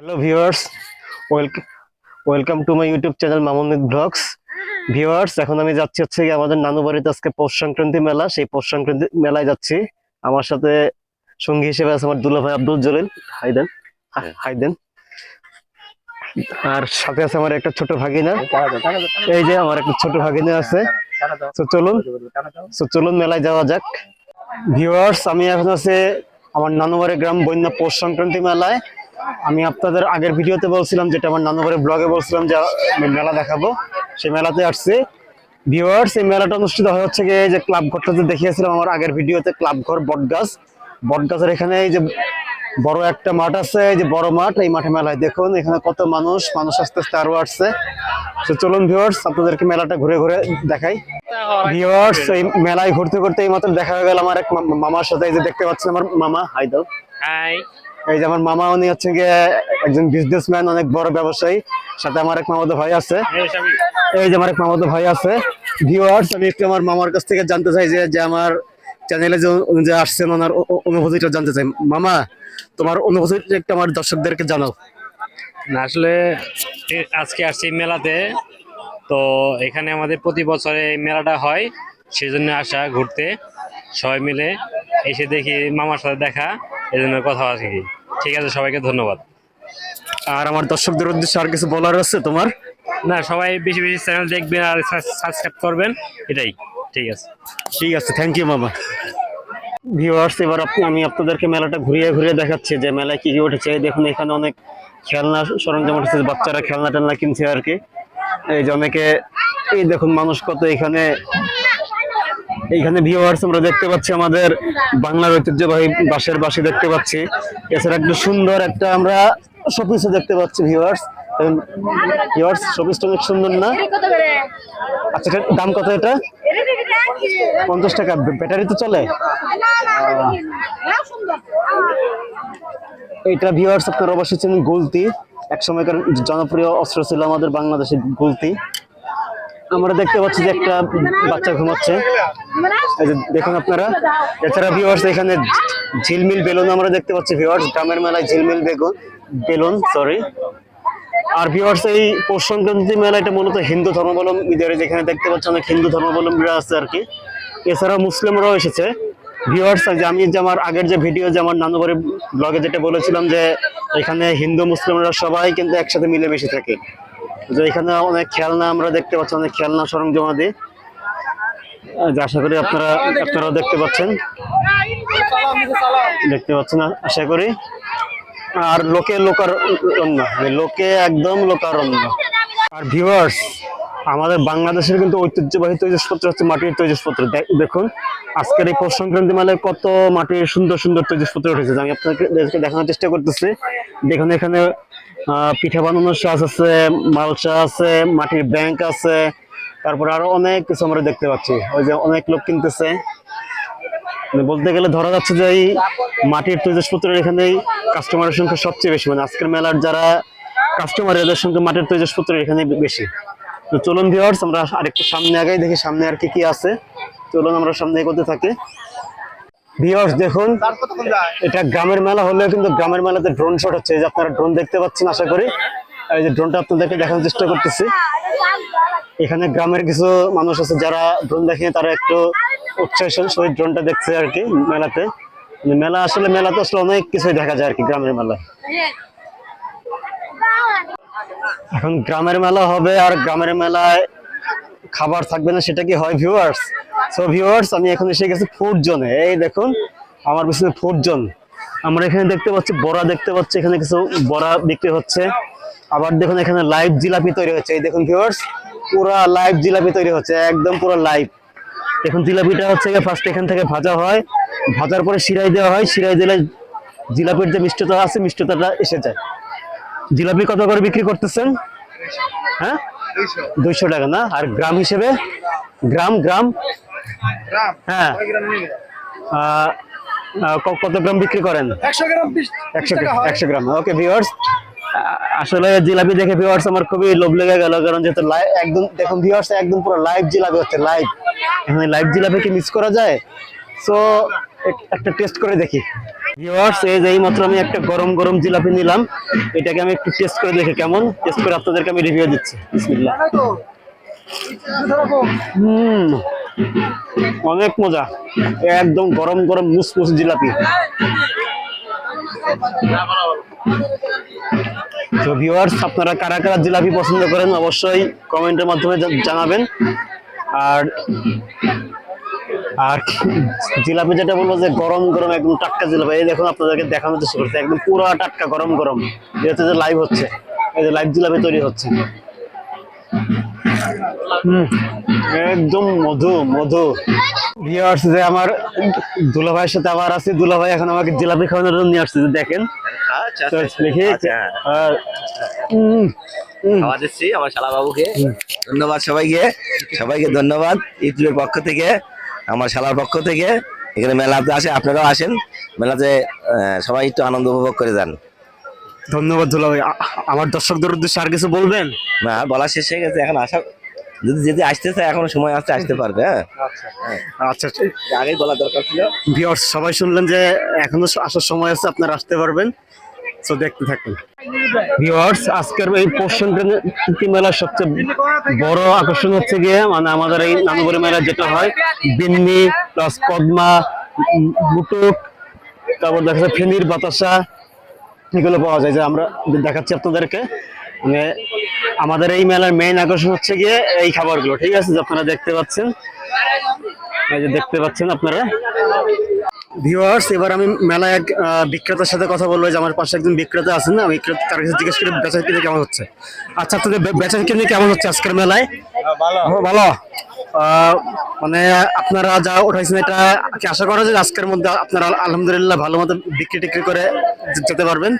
Hello viewers, welcome to my YouTube channel মামুনিত blogs. Viewers, এখন আমি যাচ্ছি হচ্ছে গিয়ে আমাদের নানু বাড়িতে। আজকে পৌষ সংক্রান্তি মেলা, সেই পৌষ সংক্রান্তি মেলায় যাচ্ছি। আমার সাথে সঙ্গী হিসেবে আছে আমার দুলা ভাই আব্দুল জলিল। হাই দেন, হাই দেন। আর সাথে আছে আমার একটা ছোট ভাগিনা, এই যে আমার একটা ছোট ভাগিনা আছে। চলুন মেলায় যাওয়া যাক। ভিউয়ার্স, আমি এখন আছে আমার নানুবাড়ি গ্রাম বন্যা পৌষ সংক্রান্তি মেলায়। আমি আপনাদের আগের ভিডিওতে বলছিলাম, যেটা আমার নানুবাড়ি ব্লগে বলছিলাম যে মেলা দেখাবো, সেই মেলাতে আসছে। ভিউয়ার্স, এই মেলাটা অনুষ্ঠিত হচ্ছে গিয়ে যে ক্লাব ঘরটাতে দেখিয়েছিলাম আমার আগের ভিডিওতে, ক্লাব ঘর বটগাছের এখানে এই যে বড় একটা মাঠ আছে, এই যে বড় মাঠ, এই মাঠে মেলায় দেখুন এখানে কত মানুষ আস্তে আস্তে আরো আসছে। তো চলুন ভিউয়ার্স, আপনাদেরকে মেলাটা ঘুরে ঘুরে দেখাই। ভিউয়ার্স, এই মেলায় ঘুরতে ঘুরতে এই মাত্র দেখা হয়ে গেল আমার এক মামার সাথে। এই যে দেখতে পাচ্ছেন আমার মামা, হাই দাও। হাই। এই যে আমার মামা, উনি হচ্ছে গিয়ে একজন বিজনেসম্যান, অনেক বড় ব্যবসায়ী। সাথে আমার এক মামাতো ভাই আছে, এই যে আমার এক মামাতো ভাই আছে। ভিউয়ার্স, আমি একটু আমার মামার কাছ থেকে জানতে চাই যে আমার চ্যানেলে যে আসছেন, ওনার অনুভূতিটা জানতে চাই। মামা, তোমার অনুভূতিটা একটু আমার দর্শকদেরকে জানাও। না, আসলে আজকে আসছি মেলাতে, তো এখানে আমাদের প্রতি বছরে মেলাটা হয়, সেজন্য আসা ঘুরতে সবাই মিলে। এসে দেখি মামার সাথে দেখা, এই জন্য কথা আছে কি। ঠিক আছে, সবাইকে ধন্যবাদ। আর আমার দর্শকদের উদ্দেশ্যে আর কিছু বলার আছে তোমার? না, সবাই বেশি বেশি চ্যানেল দেখবেন আর সাবস্ক্রাইব করবেন, এটাই। ঠিক আছে, ঠিক আছে, থ্যাংক ইউ মামা। ভিউয়ার্স, এবার আমি আপনাদেরকে মেলাটা ঘুরিয়ে ঘুরিয়ে দেখাচ্ছি যে মেলায় কি কি উঠেছে। দেখুন এখানে অনেক খেলনা সরঞ্জাম উঠেছে, বাচ্চারা খেলনা টেলনা কিনছে আর কি। এই যে অনেকে, এই দেখুন মানুষ কত এখানে। এইখানে ভিউয়ার্স, আমরা দেখতে পাচ্ছি আমাদের বাংলার ঐতিহ্যবাহী বাঁশের বাঁশি দেখতে পাচ্ছি। এছাড়া একটু সুন্দর একটা আমরা শোপিসও দেখতে পাচ্ছি। ভিউয়ার্স, শোপিসটা অনেক সুন্দর না? আচ্ছা, এটার দাম কত? এটা 50 টাকা। ব্যাটারি তো চলে? এটা ভিউয়ার্স, আপনারা অবশ্যই চেনেন গুলতি। এক সময়কার জনপ্রিয় অস্ত্র ছিল আমাদের বাংলাদেশে গুলতি। আমরা দেখতে পাচ্ছি যে একটা বাচ্চা ঘুমাচ্ছে, এই যে দেখুন আপনারা। এছাড়া ভিউয়ার্স, এখানে ঝিলমিল বেলুন আমরা দেখতে পাচ্ছি। ভিউয়ার্স, গ্রামের মেলায় ঝিলমিল বেলুন, সরি। আর ভিউয়ার্স, এই পৌষ সংক্রান্তি মেলা এটা মূলত হিন্দু ধর্মাবলম্বীদের, যেখানে দেখতে পাচ্ছি অনেক হিন্দু ধর্মাবলম্বীরা আছে আর কি। এছাড়া মুসলিমরাও এসেছে। ভিউয়ার্স, যে আমি যে আমার আগের যে ভিডিও, যে আমার নানুবাড়ি ব্লগে যেটা বলেছিলাম যে এখানে হিন্দু মুসলিমরা সবাই কিন্তু একসাথে মিলেমিশে থাকে। যে এখানে অনেক খেলনা আমরা দেখতে পাচ্ছি, অনেক খেলনা সরঞ্জামাদি, আশা করি আপনারাও দেখতে পাচ্ছেন আশা করি। আর লোকে একদম লোকারণ্য। আর ভিউয়ার্স, আমাদের বাংলাদেশের কিন্তু ঐতিহ্যবাহী তৈজসপত্র হচ্ছে মাটির তৈজসপত্র। দেখুন আজকের এই পৌষ সংক্রান্তি মেলায় কত মাটির সুন্দর সুন্দর তৈজসপত্র উঠেছে, আমি আপনাকে দেখানোর চেষ্টা করতেছি। দেখুন এখানে পিঠা বানানোর সাজ আছে, মালসা আছে, মাটির ব্যাংক আছে, তারপর আরো অনেক কিছু আমরা দেখতে পাচ্ছি। ওই যে অনেক লোক কিনতেছে। বলতে গেলে ধরা যাচ্ছে যে এই মাটির তৈজসপত্রের এখানেই কাস্টমারের সংখ্যা সবচেয়ে বেশি। মানে আজকের মেলার যারা কাস্টমার, এদের সংখ্যা মাটির তৈজসপত্রের এখানে বেশি। তো চলুন ভিউয়ার্স, আমরা আরেকটু সামনে আগাই, দেখি সামনে আর কি কি আছে। চলুন আমরা সামনে এগোতে থাকি। ভিউয়ার্স দেখুন, এটা গ্রামের মেলা হলেও কিন্তু গ্রামের মেলাতে ড্রোন শট হচ্ছে। এই যে আপনারা ড্রোন দেখতে পাচ্ছেন আশা করি। এই যে ড্রোনটা আপনাদেরকে দেখানোর চেষ্টা করতেছি। এখানে গ্রামের কিছু মানুষ আছে যারা ড্রোন দেখে, তারা একটু উৎসাহের সহিত ড্রোনটা দেখছে আর কি মেলাতে। মেলাতে আসলে অনেক কিছুই দেখা যায় আর কি গ্রামের মেলায়। এখন গ্রামের মেলা হবে আর গ্রামের মেলায় খাবার থাকবে না, সেটা কি হয় ভিউয়ার্স? সো ভিউয়ার্স, আমি এখন এসে গেছি ফুড জোনে। এই দেখুন আমার পিছনে ফুড জোন। আমরা এখানে দেখতে পাচ্ছি বড়া, দেখতে পাচ্ছি এখানে কিছু বড়া বিক্রি হচ্ছে। আবার দেখুন এখানে লাইভ জিলাপি তৈরি হচ্ছে। এই দেখুন ভিউয়ার্স, পুরা লাইভ জিলাপি তৈরি হচ্ছে, একদম পুরো লাইভ। এখন জিলাপিটা হচ্ছে ফার্স্ট এখান থেকে ভাজা হয়, ভাজার পরে শিরাই দেওয়া হয়, শিরাই দিলে জিলাপির যে মিষ্টতা আছে, মিষ্টতাটা এসে যায়। জিলাপি কত করে বিক্রি করতেছেন? হ্যাঁ, 200 টাকা না? আর গ্রাম হিসেবে? গ্রাম হ্যাঁ, কত গ্রাম বিক্রি করেন? 100 গ্রাম। ওকে ভিউয়ার্স, আসলে জিলাপি দেখে ভিউয়ার্স আমার খুবই লোভ লেগে গেল, কারণ যেহেতু একদম দেখুন ভিউয়ার্স, একদম পুরো লাইভ জিলাপি হচ্ছে, লাইভ। এখানে লাইভ জিলাপি কি মিস করা যায়? সো একটা টেস্ট করে দেখি। ভিউয়ার্স, এই যে এইমাত্র আমি একটা গরম গরম জিলাপি নিলাম, এটাকে আমি একটু টেস্ট করে দেখি কেমন, টেস্ট করে আপনাদেরকে আমি রিভিউ দিচ্ছি। বিসমিল্লাহ। অনেক মজা, একদম গরম গরম মুসমুস জিলাপি। তো ভিউয়ার্স, আপনারা কারা কারা জিলাপি পছন্দ করেন অবশ্যই কমেন্টের মাধ্যমে জানাবেন। আর আর জিলাপি যেটা বলবো যে গরম গরম একদম টাটকা জিলাপি, এই দেখুন আপনাদেরকে দেখানোর চেষ্টা করছে, একদম পুরো টাটকা গরম গরম। যেহেতু যে লাইভ হচ্ছে, এই যে লাইভ জিলাপি তৈরি হচ্ছে। একদম মধু মধু। ভিউয়ার্স, যে আমার দুলাভাইয়ের সাথে আবার আছি, দুলাভাই এখন আমাকে জিলাপি খাওয়ানোর জন্য নিয়ে আসছে, দেখেন। তো দেখি খাওয়া দিচ্ছি আমার শালা বাবুকে। ধন্যবাদ সবাইকে, সবাইকে ধন্যবাদ ইউটিউবের পক্ষ থেকে, আমার শালার পক্ষ থেকে। এখানে মেলাতে আসে, আপনারাও আসেন মেলাতে, সবাই একটু আনন্দ উপভোগ করে যান। ধন্যবাদ দুলাভাই। আমার দর্শকদের উদ্দেশ্যে আর কিছু বলবেন? না, বলা শেষ হয়ে গেছে, এখন আসা যদি যদি আসতে চায় এখনো সময় আসতে আসতে পারবে। হ্যাঁ, আচ্ছা, আগেই বলা দরকার ছিল। ভিউয়ার্স, সবাই শুনলেন যে এখনো আসার সময় আছে, আপনারা আসতে পারবেন। তো দেখতে থাকুন ভিউয়ার্স। আজকের এই পশ্চিম মেলার সবচেয়ে বড় আকর্ষণ হচ্ছে গিয়ে মানে আমাদের এই নানুবাড়ি মেলা যেটা হয়, বিন্নি প্লাস কদমা, মুটুক, তারপর দেখা যাচ্ছে ফেনীর বাতাসা, এগুলো পাওয়া যায়। যে আমরা দেখাচ্ছি আপনাদেরকে, মানে আমাদের এই মেলার মেইন আকর্ষণ হচ্ছে গিয়ে এই খাবারগুলো। ঠিক আছে, যে আপনারা দেখতে পাচ্ছেন, এই যে দেখতে পাচ্ছেন আপনারা। ভিউয়ার্স, এবার আমি মেলায় এক বিক্রেতার সাথে কথা বলবো। যে আমার পাশে একজন বিক্রেতা আছেন, আমি তার কাছে জিজ্ঞেস করি বেচা কিনে কেমন হচ্ছে। আচ্ছা, আপনাদের বেচা কিনে কেমন হচ্ছে আজকের মেলায়? ভালো। মানে আপনারা যা উঠাইছেন এটা কি আশা করা যায় আজকের মধ্যে আপনারা আলহামদুলিল্লাহ ভালো মতো বিক্রি টিক্রি করে যেতে পারবেন?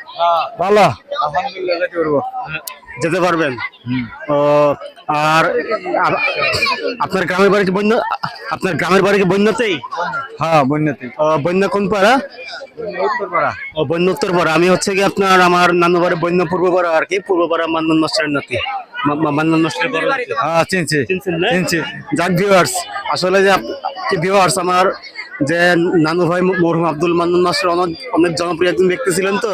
ভালো, যেতে পারবেন। ও, আর আপনার গ্রামের বাড়ি কি বন্য? আপনার গ্রামের বাড়ি কি বন্যতেই? হ্যাঁ, বন্যাতে। বন্য কোন পাড়া? উত্তরপাড়া। ও, বন্য উত্তর পাড়া। আমি হচ্ছে কি আপনার আমার নানু বাড়ি বন্য পূর্ব পাড়া আর কি, পূর্ব পাড়া মান্নান মাস্টারের নাতি। মান্নান মাস্টারের বড় নাতি। হ্যাঁ, চিনছি চিনছেন না? চিনছি। যাক ভিউয়ার্স, আসলে যে ভিউয়ার্স, আমার যে নানু ভাই মরহুম আব্দুল মান্নান মাস্টার অনেক জনপ্রিয় একজন ব্যক্তি ছিলেন। তো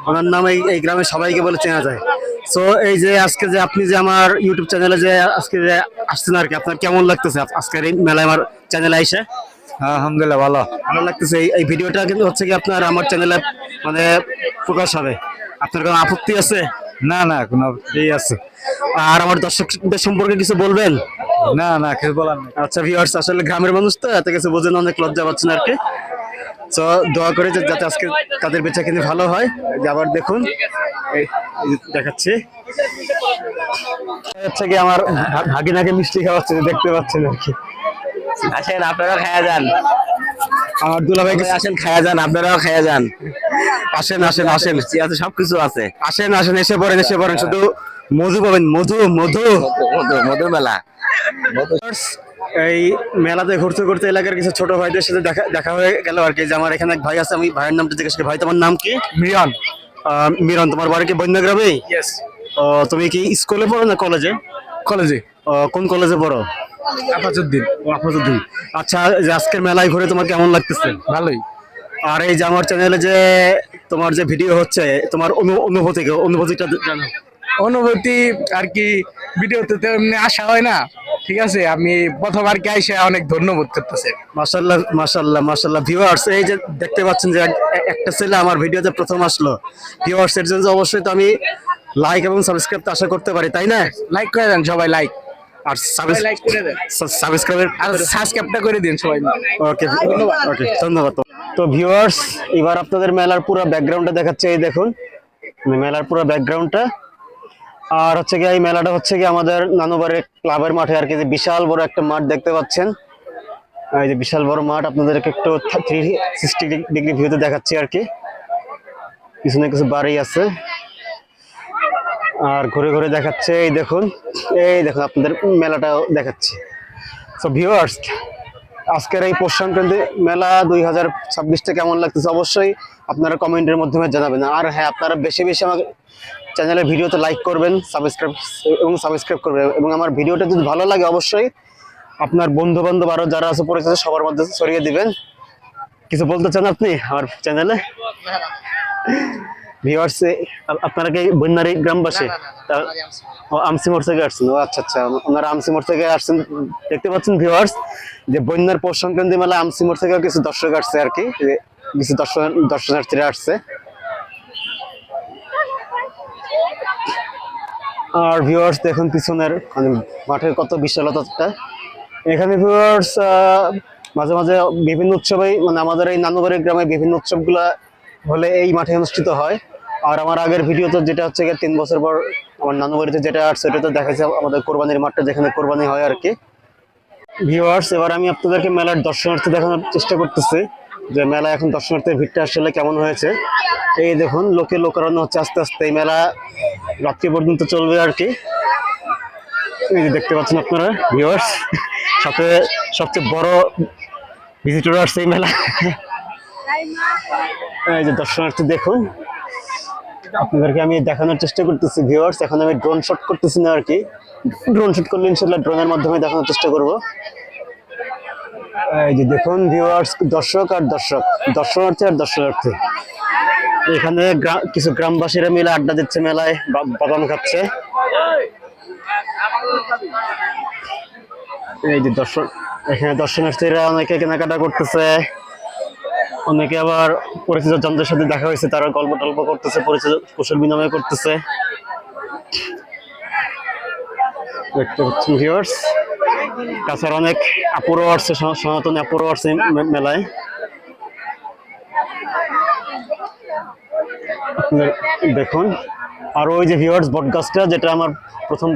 ওনার নাম এই গ্রামের সবাইকে বলে চেনা যায়। সো এই যে আজকে যে আপনি যে আমার ইউটিউব চ্যানেলে যে আজকে যে আসছেন আর কি, আপনার কেমন লাগতেছে আজকের এই মেলায় আমার চ্যানেলে আইসে? হ্যাঁ, আলহামদুলিল্লাহ ভালো। ভালো লাগতেছে। এই ভিডিওটা কিন্তু হচ্ছে কি আপনার আমার চ্যানেলে মানে প্রকাশ হবে। আপনার কোনো আপত্তি আছে? না না, কোনো এই আছে। আর আমার দর্শকদের সম্পর্কে কিছু বলবেন? না না, কিছু বলার নেই। আচ্ছা ভিউয়ার্স, আসলে গ্রামের মানুষ তো এত কিছু বোঝেন, অনেক লজ্জা পাচ্ছেন আর কি। তো দোয়া করে যে যাতে আজকে তাদের বেচা কিনে ভালো হয়। যে আবার দেখুন, এই যে দেখাচ্ছি, হচ্ছে কি আমার ভাগিনাকে মিষ্টি খাওয়াচ্ছে, দেখতে পাচ্ছেন আর কি। আসেন, আপনারাও খায়া যান। আমার দুলাভাই আসেন, খায়া যান, আপনারাও খায়া যান। আসেন আসেন আসেন আছে, সবকিছু আছে। আসেন আসেন, এসে পড়েন এসে পড়েন। শুধু মধু পাবেন, মধু মধু। মধুর মেলা। এই মেলাতে ঘুরতে ঘুরতে এলাকার কিছু ছোট ভাইদের সাথে দেখা হয়ে গেল আর কি। যে আমার এখানে এক ভাই আছে, আমি ভাইয়ের নামটা জিজ্ঞেস করি। ভাই, তোমার নাম কি? মিরান। মিরন, তোমার বাড়ি কি বন্যগ্রামে? ইয়েস। তুমি কি স্কুলে পড়ো না কলেজে? কলেজে। কোন কলেজে পড়ো? আপাতউদ্দিন। আফরুদ্দিন। আচ্ছা, যে আজকের মেলায় ঘুরে তোমার কেমন লাগতেছে? ভালোই। আর এই যে আমার চ্যানেলে যে তোমার যে ভিডিও হচ্ছে, তোমার অনুভূতিটা জানো? অনুভূতি আর কি, ভিডিওতে তো এমনি আসা হয় না। ঠিক আছে, আমি প্রথমবার কে আইসা অনেক ধন্যবাদ করতেছে। মাশাআল্লাহ মাশাআল্লাহ মাশাআল্লাহ। ভিউয়ার্স, এই যে দেখতে পাচ্ছেন যে একটা ছেলে আমার ভিডিওতে প্রথম আসলো। ভিউয়ার্স, এর জন্য অবশ্যই তো আমি লাইক এবং সাবস্ক্রাইব তো আশা করতে পারি, তাই না? লাইক করে দেন সবাই, লাইক আর লাইক করে দেন, সাবস্ক্রাইবের আর সাবস্ক্রাইবটা করে দিন সবাই। ওকে ওকে, ধন্যবাদ। তো ভিউয়ার্স, এবার আপনাদের মেলার পুরো ব্যাকগ্রাউন্ডটা দেখাচ্ছে। এই দেখুন মেলার পুরো ব্যাকগ্রাউন্ডটা। আর হচ্ছে কি এই মেলাটা হচ্ছে কি আমাদের নানুবাড়ির ক্লাবের মাঠে আর কি। যে বিশাল বড় একটা মাঠ দেখতে পাচ্ছেন, এই যে বিশাল বড় মাঠ, আপনাদেরকে একটু 360 ডিগ্রি ভিউতে দেখাচ্ছি আর কি। পিছনে কিছু বাড়ি আছে আর ঘুরে ঘুরে দেখাচ্ছে। এই দেখুন আপনাদের মেলাটাও দেখাচ্ছি। সো ভিউয়ার্স, আজকের এই পশ্চিমবঙ্গ মেলা 2026টা কেমন লাগতেছে অবশ্যই আপনারা কমেন্টের মাধ্যমে জানাবেন। আর হ্যাঁ, আপনারা বেশি বেশি আমার চ্যানেলের ভিডিওতে লাইক করবেন, সাবস্ক্রাইব করবেন। এবং আমার ভিডিওটা যদি ভালো লাগে অবশ্যই আপনার বন্ধু বান্ধব আরো যারা আছে পরিচিত সবার মধ্যে ছড়িয়ে দিবেন। কিছু বলতে চান আপনি আমার চ্যানেলে? ভিউয়ার্স, আপনারা কি বন্যারি গ্রামবাসী? ও আমসি মোড় থেকে আসছেন? ও আচ্ছা আচ্ছা, ওনারা আমসি মোড় থেকে আসছেন। দেখতে পাচ্ছেন ভিউয়ার্স যে বন্যার পৌষ সংক্রান্তি মেলা আমসি মোড় থেকে কিছু দর্শক আসছে আর কি, কিছু দর্শনার্থীরা আসছে। আর ভিউয়ার্স দেখুন পিছনের মানে মাঠের কত বিশালতাটা। এখানে ভিউয়ার্স মাঝে মাঝে বিভিন্ন উৎসবে মানে আমাদের এই নানুবাড়ি গ্রামে বিভিন্ন উৎসবগুলা হলে এই মাঠে অনুষ্ঠিত হয়। আর আমার আগের ভিডিও তো যেটা হচ্ছে 3 বছর পর আমার নানুবাড়িতে যেটা আসছে এটা তো দেখাচ্ছে আমাদের কোরবানির মাঠটা যেখানে কোরবানি হয় আর কি। ভিউয়ার্স এবার আমি আপনাদেরকে মেলার দর্শনার্থী দেখানোর চেষ্টা করতেছি যে মেলা এখন দর্শনার্থীর ভিড়টা আসলে কেমন হয়েছে। এই দেখুন লোকে লোকারণ্য হচ্ছে আস্তে আস্তে, এই মেলা রাত্রি পর্যন্ত চলবে আর কি। এই যে দেখতে পাচ্ছেন আপনারা ভিউয়ার্স, সাথে সবচেয়ে বড় ভিজিটর আসছে এই মেলা। এই যে দর্শনার্থী দেখুন, আপনাদেরকে আমি দেখানোর চেষ্টা করতেছি ভিউয়ার্স। এখন আমি ড্রোন শট করতেছি না আর কি, ড্রোন শট করলে ইনশাআল্লাহ ড্রোনের মাধ্যমে দেখানোর চেষ্টা করব। এই যে দেখুন ভিউয়ার্স, দর্শক আর দর্শক, দর্শনার্থী আর দর্শনার্থী। এখানে কিছু গ্রামবাসীরা মিলে আড্ডা দিচ্ছে, মেলায় বাদাম খাচ্ছে। এই যে এখানে দর্শনার্থীরা অনেকে কেনাকাটা করতেছে, অনেকে আবার পরিচিত জনদের সাথে দেখা হয়েছে, তারা গল্প টল্প করতেছে, পরিচিত কুশল বিনিময় করতেছে। দেখতে পাচ্ছেন ভিউয়ার্স, তাছাড়া অনেক আপুরও আসছে, সনাতনী আপুরও আসছে মেলায়। দেখুন আর ওই যে ভিউয়ার্স বটগাছটা, যেটা আমার প্রথম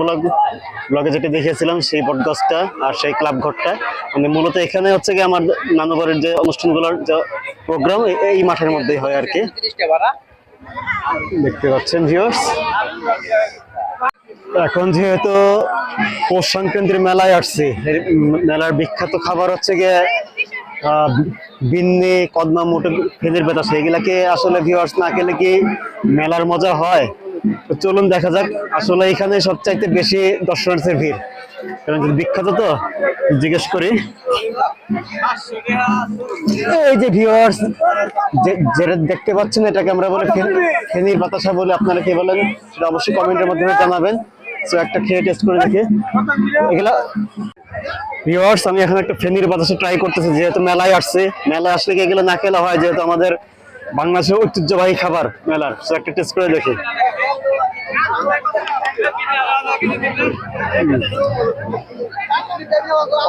ব্লগে যেটা দেখিয়েছিলাম, সেই বটগাছটা আর সেই ক্লাব ঘরটা, মানে মূলত এখানে হচ্ছে কি আমার নানুবাড়ির যে অনুষ্ঠানগুলোর যে প্রোগ্রাম এই মাঠের মধ্যেই হয় আর কি। দেখতে পাচ্ছেন ভিউয়ার্স, এখন যেহেতু পৌষ সংক্রান্তির মেলায় আসছি, মেলার বিখ্যাত খাবার হচ্ছে গিয়ে বিন্নি, কদমা, মোটর, ফেদের বেতা, সেগুলাকে আসলে ভিউয়ার্স না খেলে কি মেলার মজা হয়? তো চলুন দেখা যাক। আসলে এখানে সবচাইতে বেশি দর্শনার্থীর ভিড়, কারণ বিখ্যাত তো। জিজ্ঞেস করি, এই যে ভিউয়ার্স যেটা দেখতে পাচ্ছেন এটাকে আমরা বলে ফেনীর বাতাসা বলে, আপনারা কি বলেন সেটা অবশ্যই কমেন্টের মাধ্যমে জানাবেন। তো একটা খেয়ে টেস্ট করে দেখি এগুলা। ভিউয়ার্স আমি এখন একটা ফেনীর বাতাসা ট্রাই করতেছি, যেহেতু মেলায় আসছে, মেলায় আসলে কি এগুলো না খেলা হয়, যেহেতু আমাদের বাংলাদেশের ঐতিহ্যবাহী খাবার মেলার। তো একটা টেস্ট করে দেখি।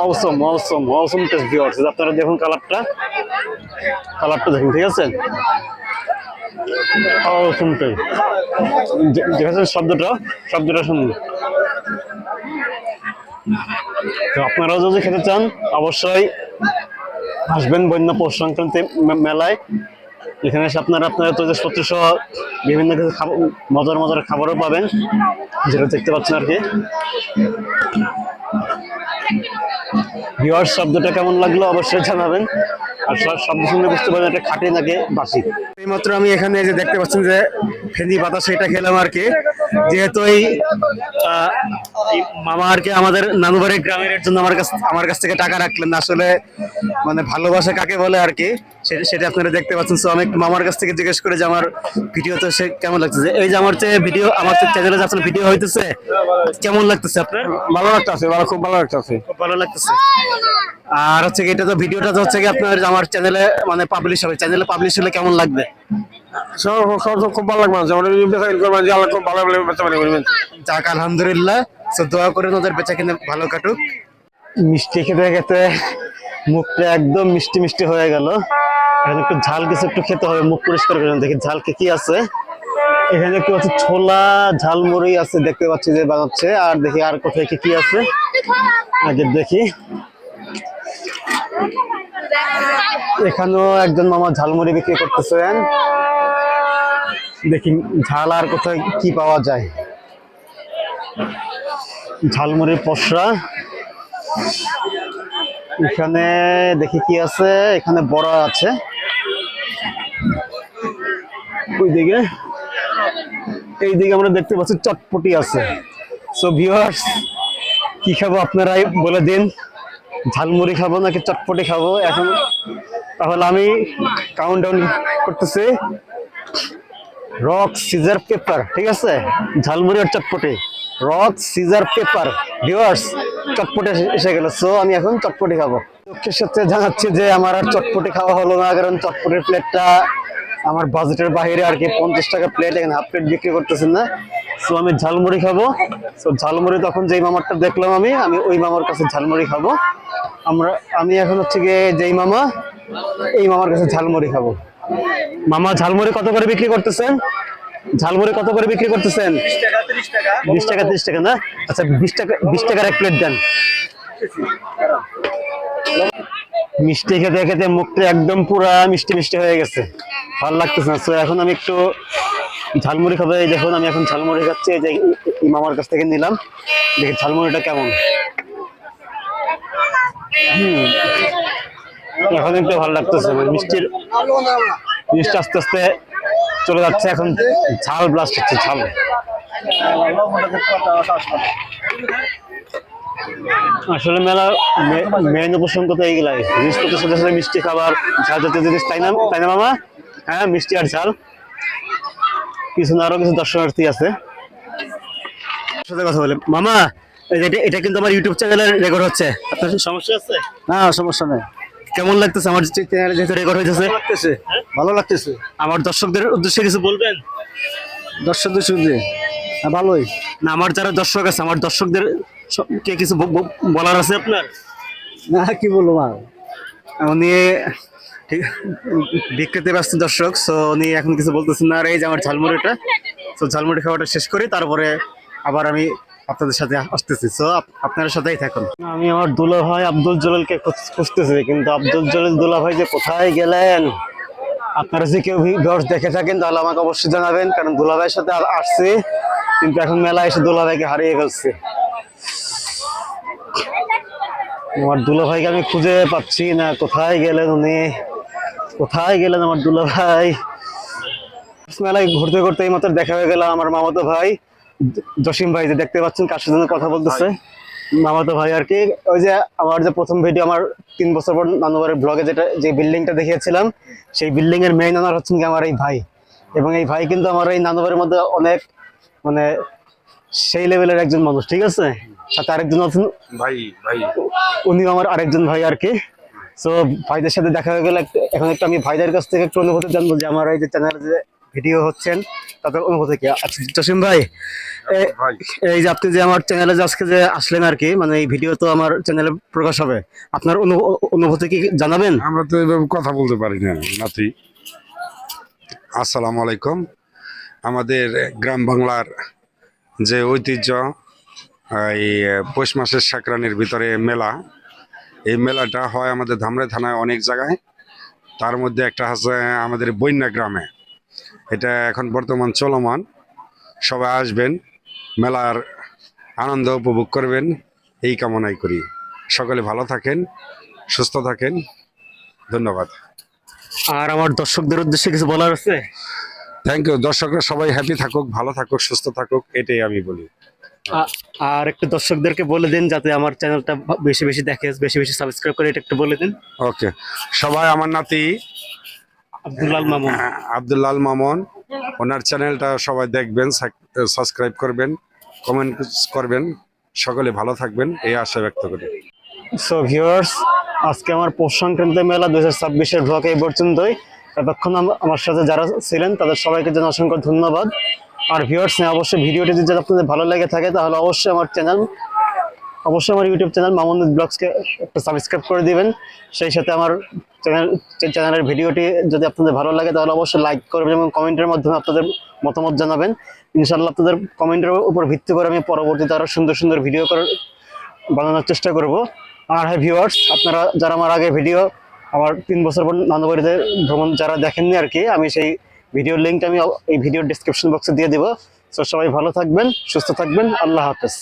অসম অসম অসম টেস্ট ভিউয়ার্স, আপনারা দেখুন কালারটা দেখুন, ঠিক আছে? অসম টেস্ট, দেখেছেন শব্দটা শুনুন। তো আপনারাও যদি খেতে চান অবশ্যই আসবেন বন্য পৌষ সংক্রান্তি মেলায়। এখানে এসে আপনারা তৈজসপত্র সহ বিভিন্ন কিছু মজার খাবারও পাবেন, যেটা দেখতে পাচ্ছেন আর কি। ভিউয়ার্স শব্দটা কেমন লাগলো অবশ্যই জানাবেন। আর শব্দ শুনলে বুঝতে পারবেন এটা খাঁটি নাকি বাসি। এইমাত্র আমি এখানে যে দেখতে পাচ্ছেন যে ফেনী বাতাস, এটা খেলাম আর কি। যেহেতু এই মামা আর কি আমাদের নানুবাড়ির গ্রামের জন্য আমার কাছ থেকে টাকা রাখলেন, আসলে মানে ভালোবাসা কাকে বলে আর কি, সেটা আপনারা দেখতে পাচ্ছেন। তো আমি একটু মামার কাছ থেকে জিজ্ঞেস করে যে আমার ভিডিওতে সে কেমন লাগতেছে। এই যে আমার চ্যানেলে যাচ্ছেন ভিডিও হইতেছে, কেমন লাগতেছে আপনার? ভালো লাগতেছে, খুব ভালো লাগতেছে। খুব ভালো লাগতেছে। আর হচ্ছে কি এটা তো ভিডিওটা তো হচ্ছে কি আপনার আমার চ্যানেলে মানে পাবলিশ হবে, চ্যানেলে পাবলিশ হলে কেমন লাগবে? খুব ভালো লাগবে, খুব ভালো যাক আলহামদুলিল্লাহ। তো দোয়া করেন ওদের বেচা কিনে ভালো কাটুক। মিষ্টি খেতে খেতে মুখটা একদম মিষ্টি মিষ্টি হয়ে গেল। এখন একটু ঝাল কিছু একটু খেতে হবে, মুখ পরিষ্কার করে দেখি ঝাল কি আছে। এখানে দেখতে পাচ্ছি ছোলা, ঝালমুড়ি আছে, দেখতে পাচ্ছি যে বানাচ্ছে। আর দেখি আর কোথায় কি আছে, আগে দেখি। এখানেও একজন মামা ঝালমুড়ি বিক্রি করতেছেন, দেখি ঝাল আর কোথায় কি পাওয়া যায়। ঝালমুড়ির পসরা, এখানে দেখি কি আছে। এখানে বড়া আছে, ওইদিকে এইদিকে আমরা দেখতে পাচ্ছি চটপটি আছে। সো ভিউয়ার্স কি খাবো আপনারাই বলে দিন, ঝালমুড়ি খাবো নাকি চটপটি খাবো? এখন তাহলে আমি কাউন্টডাউন করতেছি। রক সিজার পেপার, ঠিক আছে, ঝালমুড়ি আর চটপটি। রক সিজার পেপার ভিউয়ার্স, চটপটি এসে গেল। সো আমি এখন চটপটি খাবো। দুঃখের সাথে জানাচ্ছি যে আমার আর চটপটি খাওয়া হলো না, কারণ চটপটির প্লেটটা আমার বাজেটের বাইরে আর কি। 50 টাকা প্লেট, এখানে হাফ প্লেট বিক্রি করতেছেন না। সো আমি ঝালমুড়ি খাবো। সো ঝালমুড়ি তখন যেই মামারটা দেখলাম আমি ওই মামার কাছে ঝালমুড়ি খাবো। আমি এখন হচ্ছে গিয়ে যেই মামা, এই মামার কাছে ঝালমুড়ি খাবো। মামা ঝালমুড়ি কত করে বিক্রি করতেছেন? ঝালমুড়ি কত করে বিক্রি করতেছেন? 20 টাকা 30 টাকা না? আচ্ছা 20 টাকার এক প্লেট দেন। মিষ্টি খেতে খেতে মুখটা একদম পুরা মিষ্টি মিষ্টি হয়ে গেছে, ভালো লাগতেছে না। তো এখন আমি একটু ঝালমুড়ি খাবো। এই দেখুন আমি এখন ঝালমুড়ি খাচ্ছি, এই যে এই মামার কাছ থেকে নিলাম। দেখি ঝালমুড়িটা কেমন। এখন একটু ভালো লাগতেছে, মিষ্টি আস্তে আস্তে চলে যাচ্ছে। এখন ঝাল ব্লাস্ট হচ্ছে, ঝাল। আসলে মেলা মেন উপসংগ তো এইগুলাই, জিনিসপত্রের সাথে সাথে মিষ্টি খাবার, ঝাল জাতীয় জিনিস, তাই না মামা? হ্যাঁ, মিষ্টি আর ঝাল। পিছনে আরো কিছু দর্শনার্থী আছে, সাথে কথা বলে। মামা এটা কিন্তু আমার ইউটিউব চ্যানেলে রেকর্ড হচ্ছে, আপনার সমস্যা আছে? না, সমস্যা নেই। কেমন লাগতেছে আমার চ্যানেলে যেহেতু রেকর্ড হইতেছে? ভালো লাগতেছে। আমার দর্শকদের উদ্দেশ্যে কিছু বলবেন? দর্শকদের শুনতে ভালোই না, আমার যারা দর্শক আছে, আমার দর্শকদের কে কিছু বলার আছে আপনার? না, কি বলবো, উনি বিক্রেতে ব্যস্ত দর্শক, সো উনি এখন কিছু বলতেছেন না। আর এই যে আমার ঝালমুড়িটা, তো ঝালমুড়ি খাওয়াটা শেষ করি, তারপরে আবার আমি আপনাদের সাথে আসতেছি। সো আপনার সাথেই থাকুন। আমি আমার দুলা ভাই আব্দুল জলিলকে খুঁজতেছি, কিন্তু আব্দুল জলিল দুলা ভাই যে কোথায় গেলেন। আপনারা যে কেউ ভিউয়ার্স দেখে থাকেন তাহলে আমাকে অবশ্যই জানাবেন, কারণ দুলা ভাইয়ের সাথে আসছি, কিন্তু এখন মেলা এসে দুলা ভাইকে হারিয়ে ফেলছি। আমার দুলা ভাইকে আমি খুঁজে পাচ্ছি না, কোথায় গেলেন উনি, কোথায় গেলেন আমার দুলা ভাই। মেলায় ঘুরতে ঘুরতে এই মাত্র দেখা হয়ে গেল আমার মামাতো ভাই জসিম ভাই, যে দেখতে পাচ্ছেন কার সাথে কথা বলতেছে, মামাতো ভাই আর কি। ওই যে আমার যে প্রথম ভিডিও, আমার 3 বছর পর নানুবাড়ির ব্লগে যে বিল্ডিংটা দেখিয়েছিলাম, সেই বিল্ডিং এর মেইন ওনার হচ্ছেন কি আমার এই ভাই। এবং এই ভাই কিন্তু আমার এই নানুবাড়ির মধ্যে অনেক সেই লেভেলের একজন মানুষ, ঠিক আছে। সাথে আরেকজন আছেন ভাই, উনি আমার আরেকজন ভাই আর কি। তো ভাইদের সাথে দেখা হয়ে গেল। এখন একটু আমি ভাইদের কাছ থেকে একটু অনুভূতি জানবো যে আমার এই যে চ্যানেলে যে ভিডিও হচ্ছেন তাদের অনুভূতি কি। আচ্ছা জসিম ভাই, এই যে আপনি যে আমার চ্যানেলে যে আজকে যে আসলেন আর কি, এই ভিডিও তো আমার চ্যানেলে প্রকাশ হবে, আপনার অনুভূতি কি জানাবেন? আমরা তো এভাবে কথা বলতে পারি না নাতি। আসসালামু আলাইকুম। আমাদের গ্রাম বাংলার যে ঐতিহ্য, এই পৌষ মাসের সংক্রান্তির ভিতরে মেলা, এই মেলাটা হয় আমাদের ধামরাই থানায় অনেক জায়গায়। তার মধ্যে একটা আছে আমাদের বন্যা গ্রামে, এটা এখন বর্তমান চলমান। সবাই আসবেন, মেলার আনন্দ উপভোগ করবেন, এই কামনাই করি। সকলে ভালো থাকেন, সুস্থ থাকেন, ধন্যবাদ। আর আমার দর্শকদের উদ্দেশ্যে কিছু বলার আছে? Thank you. দর্শকরা সবাই হ্যাপি থাকুক, ভালো থাকুক, সুস্থ থাকুক, এটাই আমি বলি। আর একটু দর্শকদেরকে বলে দিন যাতে আমার চ্যানেলটা বেশি বেশি দেখে, বেশি বেশি সাবস্ক্রাইব করে, এটা একটু বলে দিন। ওকে, সবাই আমার নাতি আব্দুল্লাল মামুন, ওনার চ্যানেলটা সবাই দেখবেন, সাবস্ক্রাইব করবেন, কমেন্ট করবেন, সকলে ভালো থাকবেন, এই আশা ব্যক্ত করি। সো ভিউয়ার্স, আজকে আমার পৌষ সংক্রান্তি মেলা 2026-এর ব্লগ এই পর্যন্তই। এতক্ষণ আমার সাথে যারা ছিলেন তাদের সবাইকে জানাই অসংখ্য ধন্যবাদ। আর ভিউয়ার্স, অবশ্যই ভিডিওটি যদি আপনাদের ভালো লেগে থাকে তাহলে অবশ্যই আমার ইউটিউব চ্যানেল মামুনুল ব্লগসকে একটা সাবস্ক্রাইব করে দিবেন। সেই সাথে আমার চ্যানেলের ভিডিওটি যদি আপনাদের ভালো লাগে তাহলে অবশ্যই লাইক করবেন এবং কমেন্টের মাধ্যমে আপনাদের মতামত জানাবেন। ইনশাআল্লাহ আপনাদের কমেন্টের উপর ভিত্তি করে আমি পরবর্তীতে আরো সুন্দর সুন্দর ভিডিও বানানোর চেষ্টা করব। আর হ্যাঁ ভিউয়ার্স, আপনারা যারা আমার আগে ভিডিও, আমার 3 বছর পর নানুবাড়িতে ভ্রমণ যারা দেখেননি আর কি, আমি সেই ভিডিওর লিঙ্কটা আমি এই ভিডিওর ডেসক্রিপশন বক্সে দিয়ে দেবো। তো সবাই ভালো থাকবেন, সুস্থ থাকবেন, আল্লাহ হাফেজ।